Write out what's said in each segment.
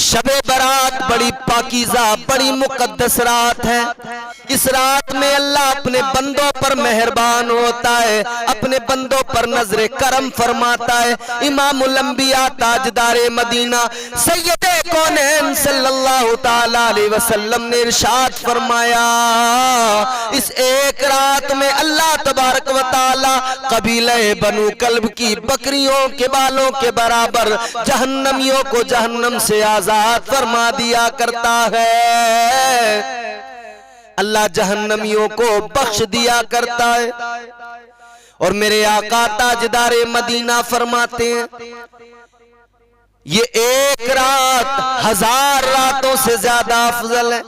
शबे बारात बड़ी पाकीज़ा बड़ी मुकद्दस रात है। इस रात में अल्लाह अपने बंदों पर मेहरबान होता है, अपने बंदों पर नजरे करम फरमाता है। इमामुल अंबिया ताजदारे मदीना सैयदे कौनैन सल्लल्लाहु ताला अलैहि वसल्लम ने इरशाद फरमाया, इस एक रात में अल्लाह तबारक व ताला कबीले बनु कल्ब की बकरियों के बालों के बराबर जहन्नमियों को जहन्नम से आजाद फरमा दिया करता है। अल्लाह जहन्नमियों को बख्श दिया करता है। और मेरे आका ताजदारे मदीना फरमाते हैं, ये एक रात 1000 रातों से ज्यादा अफजल है।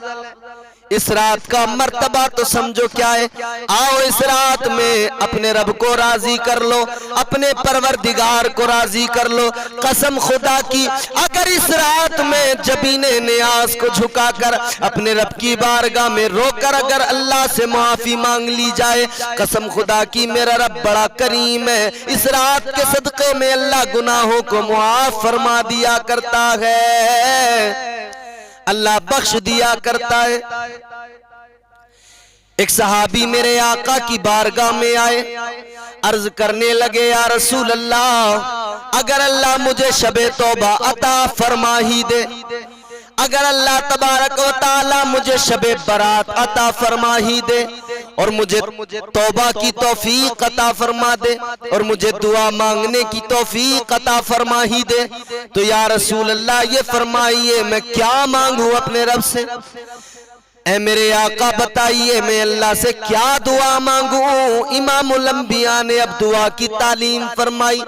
इस रात का मर्तबा तो समझो क्या है। आओ इस रात में अपने रब को राजी कर लो, अपने परवरदिगार को राजी कर लो। कसम खुदा की, अगर इस रात में जबीने नियाज को झुकाकर अपने रब की बारगाह में रोकर अगर अल्लाह से माफी मांग ली जाए, कसम खुदा की मेरा रब बड़ा करीम है। इस रात के सदके में अल्लाह गुनाहों को मुआफ फरमा दिया करता है, अल्लाह बख्श दिया करता है। एक सहाबी मेरे आका की बारगाह में आए, अर्ज करने लगे, या रसूल अल्लाह, अगर अल्लाह मुझे शबे तौबा अता फरमा ही दे, अगर अल्लाह तबारक व ताला मुझे शबे बरात अता फरमा ही दे और मुझे तौबा की तौफीक अता फरमा दे और मुझे दुआ मांगने की तौफीक अता फरमा ही दे, तो या रसूल अल्लाह ये फरमाइए मैं क्या मांगू अपने रब से। ऐ मेरे आका बताइए मैं अल्लाह से क्या दुआ मांगू। इमामुल अंबिया ने अब दुआ की तालीम फरमाई।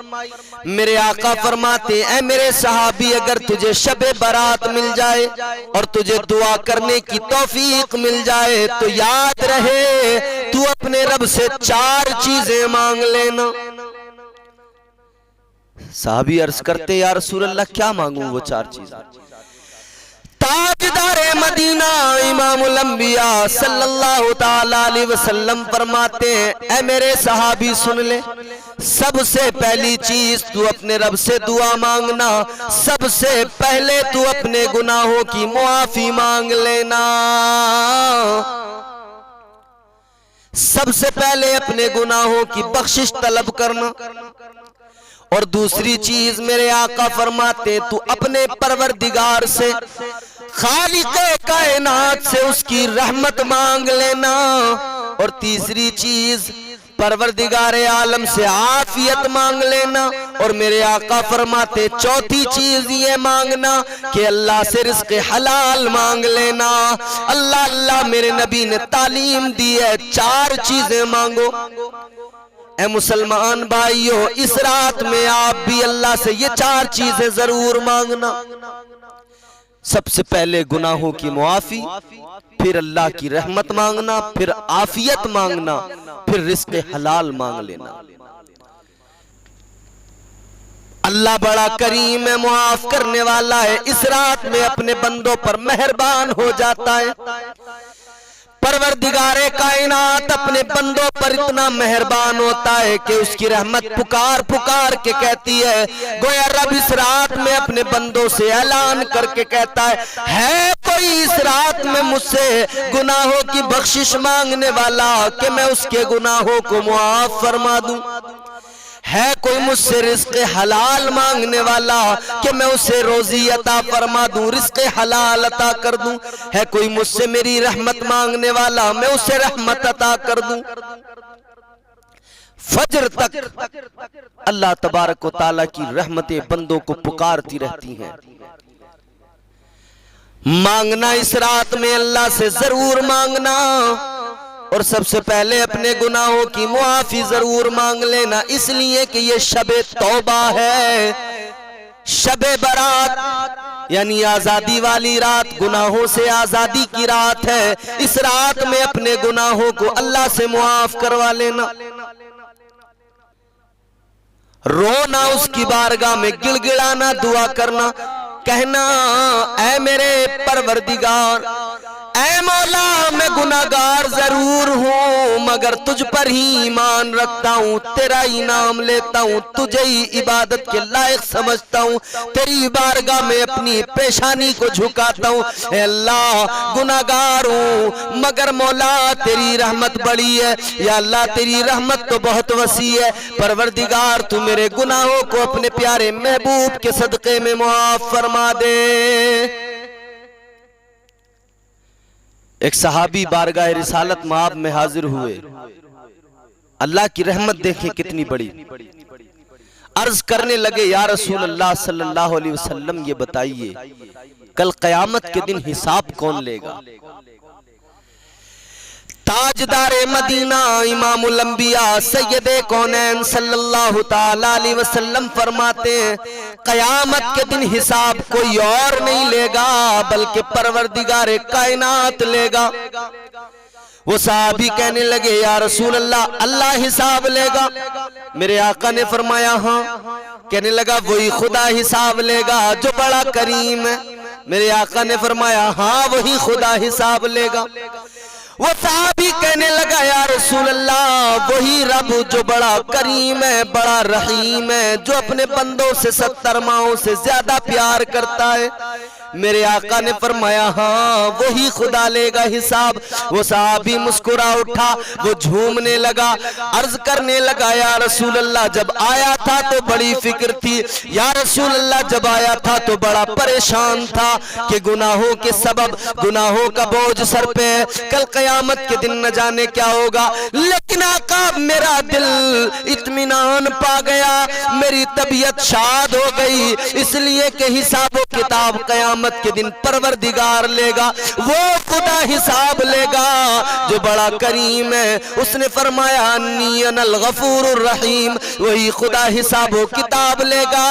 मेरे आका फरमाते, ऐ मेरे सहाबी, अगर तुझे शबे बारात मिल जाए और तुझे दुआ करने की तौफीक मिल जाए तो याद रहे तू अपने रब से 4 चीजें मांग लेना। सहाबी अर्ज करते, या रसूल अल्लाह क्या मांगू वो 4 चीजें। ताजदारे मदीना इमामुल अंबिया सल्लल्लाहु ताला अलैहि वसल्लम फरमाते हैं, ऐ मेरे सहाबी सुन ले, सबसे पहली चीज तू अपने रब से दुआ मांगना, सबसे पहले तू अपने गुनाहों की मुआफी मांग लेना। सबसे पहले अपने गुनाहों की बख्शिश तलब करना। और दूसरी चीज मेरे आका फरमाते, तू अपने परवरदिगार से, खालिक़े कायनात से उसकी रहमत मांग लेना। और तीसरी चीज परवरदिगारे आलम से आफियत मांग लेना। और मेरे आका फरमाते, चौथी चीज ये मांगना कि अल्लाह से रिज़्क़ हलाल मांग लेना। अल्लाह अल्लाह मेरे नबी ने तालीम दी है, 4 चीजें मांगो। ऐ मुसलमान भाइयों, इस रात में आप भी अल्लाह से ये 4 चीजें जरूर मांगना। सबसे पहले गुनाहों की मुआफी, फिर अल्लाह की रहमत मांगना, फिर आफियत मांगना, फिर रिज़्क़ हलाल मांग लेना। अल्लाह बड़ा करीम है, मुआफ करने वाला है। इस रात में अपने बंदों पर मेहरबान हो जाता है। परवरदिगारे कायनात अपने बंदों पर इतना मेहरबान होता है कि उसकी रहमत पुकार पुकार के कहती है। गोया रब इस रात में अपने बंदों से ऐलान करके कहता है कोई इस रात में मुझसे गुनाहों की बख्शिश मांगने वाला कि मैं उसके गुनाहों को मुआफ फरमा दूं? है कोई मुझसे रिज़्क़ हलाल मांगने वाला कि मैं उसे रोजी अता फरमा दूं, रिज़्क़ हलाल अता कर दूं? है कोई मुझसे मेरी रहमत मांगने वाला, मैं उसे रहमत अता कर दूं? फजर तक अल्लाह तबारक व तआला की रहमतें बंदों को पुकारती रहती हैं। मांगना इस रात में अल्लाह से जरूर मांगना। और सबसे पहले अपने गुनाहों की मुआफी जरूर मांग लेना, इसलिए कि ये शबे तौबा है, शबे बारात यानी आजादी वाली रात, गुनाहों से आजादी की रात है। इस रात में अपने गुनाहों को अल्लाह से मुआफ करवा लेना। रोना उसकी बारगाह में, गिड़गिड़ाना, दुआ करना, कहना ऐ मेरे परवरदिगार, ऐ मेरे मौला मैं गुनाहगार जरूर हूँ, मगर तुझ पर ही ईमान रखता हूँ, तेरा ही नाम लेता हूँ, तुझे ही इबादत के लायक समझता हूँ, तेरी बारगाह में अपनी पेशानी को झुकाता हूँ। अल्लाह गुनाहगार हूँ मगर मौला तेरी रहमत बड़ी है, या अल्लाह तेरी रहमत तो बहुत वसी है। परवरदिगार तू मेरे गुनाहों को अपने प्यारे महबूब के सदक़े में मुआफ फरमा दे। एक सहाबी बारगाह रिसालत माब में हाजिर हुए। अल्लाह की रहमत देखें कितनी बड़ी। अर्ज करने लगे, या रसूल अल्लाह सल्लल्लाहु अलैहि वसल्लम ये बताइए कल क़यामत के दिन हिसाब कौन लेगा? ताजदारे मदीना इमामुल अंबिया सैयदे कौनैन सल्लल्लाहु ताला अलैहि वसल्लम फरमाते हैं, क़यामत के दिन हिसाब कोई और नहीं लेगा बल्कि परवरदिगारे कायनात लेगा। वो साहबी कहने लगे, या रसूल अल्लाह अल्लाह हिसाब लेगा? मेरे आका ने फरमाया हाँ। कहने लगा वही खुदा हिसाब लेगा जो बड़ा करीम है? मेरे आका ने फरमाया हाँ वही खुदा हिसाब लेगा। वो साहबी कहने लगा, या रसूल अल्लाह वही रब जो बड़ा करीम है, बड़ा रहीम है, जो अपने बंदों से 70 माओं से ज्यादा प्यार करता है। मेरे आका ने फरमाया हाँ वही खुदा लेगा हिसाब। वो साहबी मुस्कुरा उठा, वो झूमने लगा, अर्ज करने लगा, या रसूल अल्लाह जब आया था तो बड़ी फिक्र थी, या रसूल अल्लाह जब आया था तो बड़ा परेशान था कि गुनाहों के सबब गुनाहों का बोझ सर पे है, कल क़यामत के दिन न जाने क्या होगा। लेकिन आका मेरा दिल इत्मीनान पा गया, मेरी तबीयत शाद हो गई, इसलिए कि हिसाब किताब क़यामत के दिन परवरदिगार लेगा, वो खुदा हिसाब लेगा जो बड़ा करीम है। उसने फरमाया अन्नी अनल गफूरुर रहीम, वही खुदा हिसाब किताब लेगा।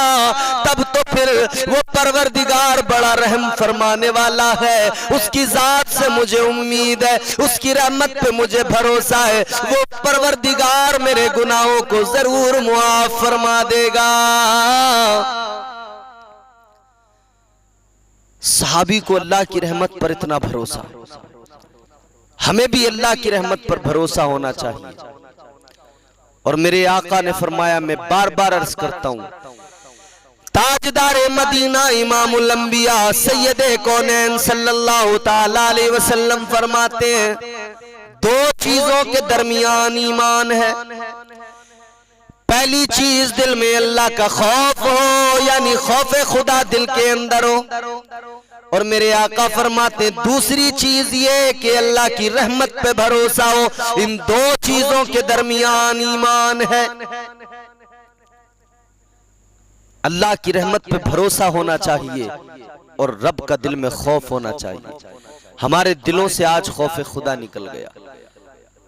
तब तो फिर वो परवरदिगार बड़ा रहम फरमाने वाला है, उसकी जात से मुझे उम्मीद है, उसकी रहमत पे मुझे भरोसा है, वो परवरदिगार मेरे गुनाहों को जरूर मुआफ फरमा देगा। सहाबी को अल्लाह की रहमत पर इतना भरोसा, हमें भी अल्लाह की रहमत पर भरोसा होना चाहिए। और मेरे आका ने फरमाया, मैं बार बार अर्ज करता हूं, ताजदारे मदीना इमामुल अंबिया सैयदे कौनैन सल्लल्लाहु ताला अलैहि वसल्लम फरमाते हैं, दो चीजों के दरमियान ईमान है। पहली चीज दिल में अल्लाह का खौफ हो, यानी खौफ खुदा दिल के अंदर हो। और मेरे आका फरमाते दूसरी चीज ये कि अल्लाह की रहमत पे भरोसा हो। इन दो चीजों के दरमियान ईमान है। अल्लाह की रहमत पे भरोसा होना चाहिए और रब का दिल में खौफ होना चाहिए। हमारे दिलों से आज खौफ खुदा निकल गया।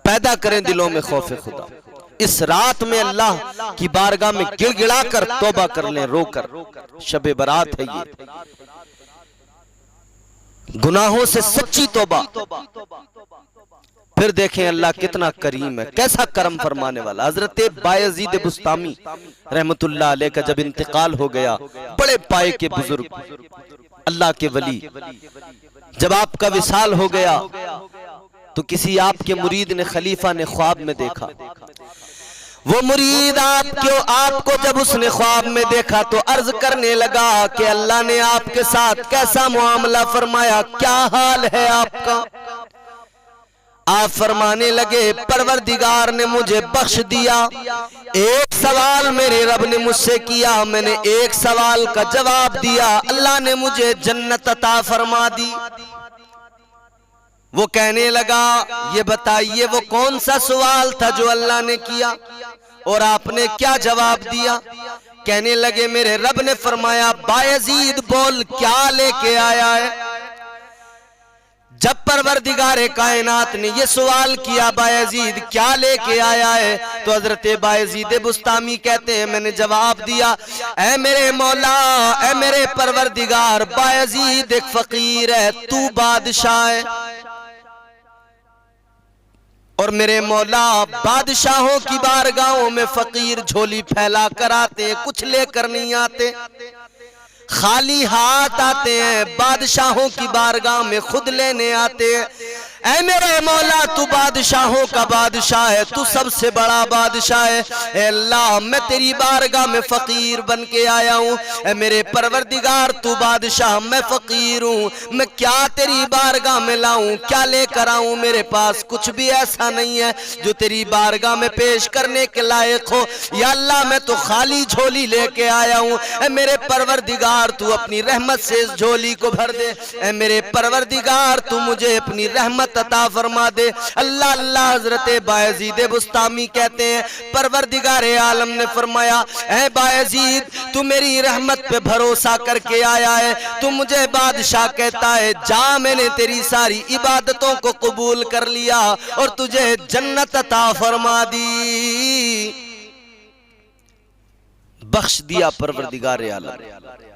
पैदा करें दिलों में खौफ खुदा। इस रात में अल्लाह की बारगाह में गिड़गिड़ा कर तौबा कर लें, रोकर। शबे बारात है ये, गुनाहों से सच्ची तौबा। फिर देखें अल्लाह कितना करीम है, कैसा करम फरमाने वाला। हजरत बायजीद बुस्तामी रहमतुल्लाह अलैह का जब इंतकाल हो गया, बड़े पाए के बुजुर्ग, अल्लाह के वली, जब आपका विसाल हो गया तो किसी आपके मुरीद ने, खलीफा ने ख्वाब में देखा। वो मुरीद आपको जब उसने ख्वाब में देखा तो अर्ज करने लगा कि अल्लाह ने आपके साथ कैसा मुआमला फरमाया, क्या हाल है आपका? आप फरमाने लगे, परवरदिगार ने मुझे बख्श दिया। एक सवाल मेरे रब ने मुझसे किया, मैंने एक सवाल का जवाब दिया, अल्लाह ने मुझे जन्नत अता फरमा दी। वो कहने लगा, ये बताइए वो कौन सा सवाल था जो अल्लाह ने किया और आपने क्या जवाब दिया? कहने लगे, मेरे रब ने फरमाया, बायजीद बोल क्या लेके आया है? जब परवरदिगार कायनात ने ये सवाल किया, बायजीद क्या लेके आया है, तो हजरत बायजीद बुस्तामी कहते हैं, मैंने जवाब दिया, ऐ मेरे मौला, ऐ मेरे परवरदिगार, बायजीद एक फकीर है, तू बादशाह है। और मेरे मौला, बादशाहों की बारगाहों में फकीर झोली फैला कर आते, कुछ लेकर नहीं आते। खाली हाथ आते हैं, बादशाहों की बारगाह में खुद लेने आते हैं। ऐ मेरे मौला तू बादशाहों का बादशाह है, तू सबसे बड़ा बादशाह है। ऐ अल्लाह मैं तेरी बारगाह में फकीर बन के आया हूँ। ऐ मेरे परवरदिगार तू बादशाह, मैं फकीर हूँ, मैं क्या तेरी बारगाह में लाऊं, क्या लेकर आऊं? मेरे पास कुछ भी ऐसा नहीं है जो तेरी बारगाह में पेश करने के लायक हो। या अल्लाह मैं तो खाली झोली लेके आया हूँ। ऐ मेरे परवरदिगार तू अपनी रहमत से इस झोली को भर दे। ऐ मेरे परवरदिगार तू मुझे अपनी रहमत अता फरमा दे। अल्लाह अल्लाह। हजरत बायजीद बुस्तामी कहते हैं परवरदिगार आलम ने फरमाया, ऐ बायजीद तू मेरी रहमत पे भरोसा करके आया है, तू मुझे बादशाह कहता है, जा मैंने तेरी सारी इबादतों को कबूल कर लिया और तुझे जन्नत अता फरमा दी। बख्श दिया परवरदिगार आलम।